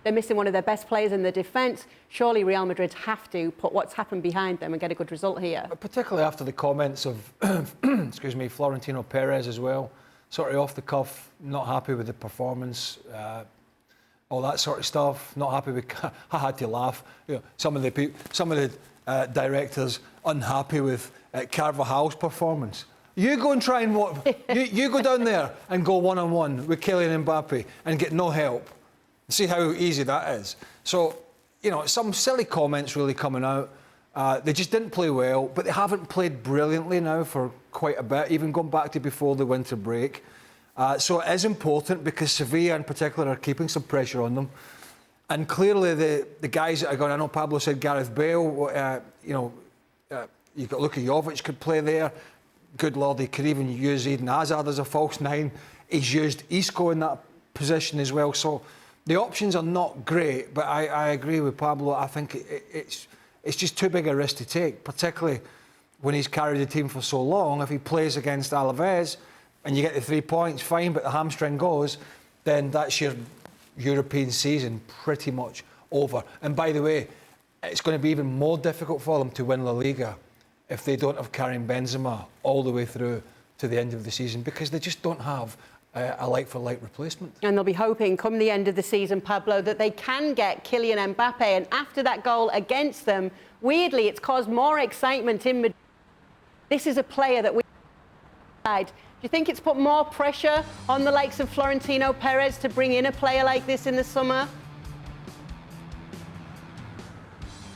They're missing one of their best players in the defence. Surely Real Madrid have to put what's happened behind them and get a good result here. Particularly after the comments of, excuse me, Florentino Perez as well. Sort of off the cuff, not happy with the performance, all that sort of stuff. Not happy with. I had to laugh. You know, some of the directors unhappy with Carvajal's performance. You go and try and you go down there and go one-on-one with Kylian Mbappe and get no help. See how easy that is. So, you know, some silly comments really coming out. They just didn't play well, but they haven't played brilliantly now for quite a bit, even going back to before the winter break. So it is important because Sevilla in particular are keeping some pressure on them. And clearly the guys that are going, I know Pablo said Gareth Bale, you've got Luka Jovic could play there. Good Lord, he could even use Eden Hazard as a false nine. He's used Isco in that position as well. So the options are not great, but I agree with Pablo. I think it's just too big a risk to take, particularly when he's carried the team for so long. If he plays against Alaves and you get the 3 points, fine, but the hamstring goes, then that's your European season pretty much over. And by the way, it's going to be even more difficult for them to win La Liga if they don't have Karim Benzema all the way through to the end of the season, because they just don't have a like-for-like replacement. And they'll be hoping, come the end of the season, Pablo, that they can get Kylian Mbappe. And after that goal against them, weirdly, it's caused more excitement in Madrid. This is a player that we... Do you think it's put more pressure on the likes of Florentino Perez to bring in a player like this in the summer?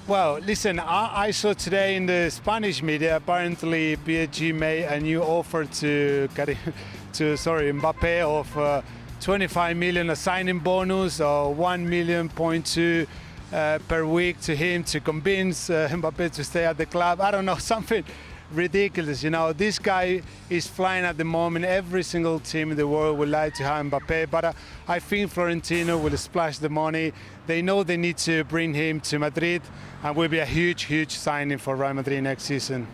Well, listen, I saw today in the Spanish media, apparently PSG made a new offer to Mbappe of 25 million, a signing bonus, or 1.2 million per week to him to convince Mbappe to stay at the club. I don't know, something ridiculous. You know, this guy is flying at the moment. Every single team in the world would like to have Mbappe, but I think Florentino will splash the money. They know they need to bring him to Madrid, and will be a huge, huge signing for Real Madrid next season.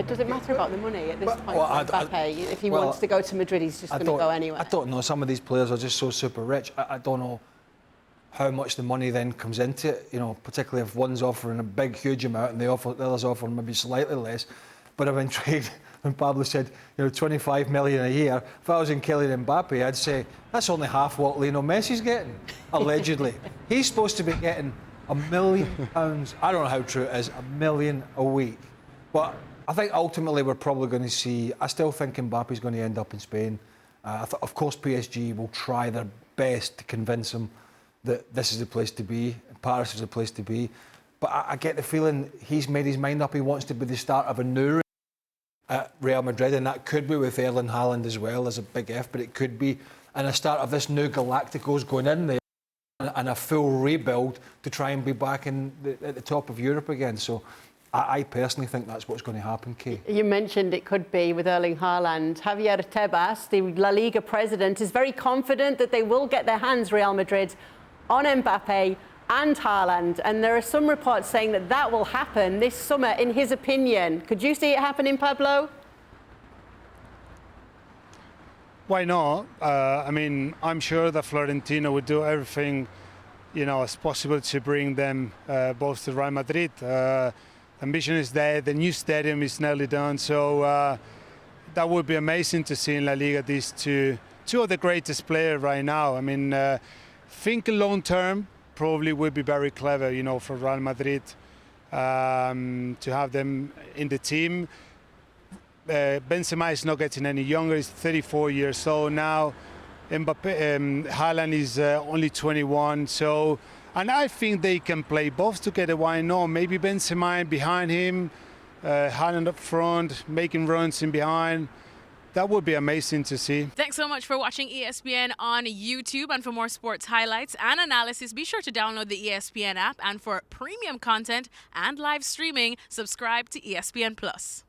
Does it matter about the money at this point for Mbappe? If he wants to go to Madrid, he's just going to go anywhere. I don't know. Some of these players are just so super rich. I don't know how much the money then comes into it. You know, particularly if one's offering a big, huge amount and the other's offering maybe slightly less. But I'm intrigued when Pablo said, 25 million a year. If I was in Kylian Mbappe, I'd say that's only half what Lionel Messi's getting, allegedly. He's supposed to be getting £1 million. I don't know how true it is, £1 million a week. But I think ultimately we're probably going to see. I still think Mbappe's going to end up in Spain. Of course, PSG will try their best to convince him that this is the place to be, Paris is the place to be. But I get the feeling he's made his mind up. He wants to be the start of a new at Real Madrid, and that could be with Erling Haaland as well. There's a big if, but it could be. And a start of this new Galacticos going in there and a full rebuild to try and be back at the top of Europe again. So I personally think that's what's going to happen, Kay. You mentioned it could be with Erling Haaland. Javier Tebas, the La Liga president, is very confident that they will get their hands, Real Madrid, on Mbappe and Haaland. And there are some reports saying that that will happen this summer, in his opinion. Could you see it happening, Pablo? Why not? I mean, I'm sure that Florentino would do everything, as possible to bring them both to Real Madrid. Ambition is there. The new stadium is nearly done, so that would be amazing to see in La Liga these two of the greatest players right now. I mean, think long term probably would be very clever, for Real Madrid to have them in the team. Benzema is not getting any younger. He's 34 years old now. Mbappe, Haaland is only 21. So, and I think they can play both together. Why not? Maybe Benzema behind him, Haaland up front, making runs in behind. That would be amazing to see. Thanks so much for watching ESPN on YouTube. And for more sports highlights and analysis, be sure to download the ESPN app. And for premium content and live streaming, subscribe to ESPN Plus.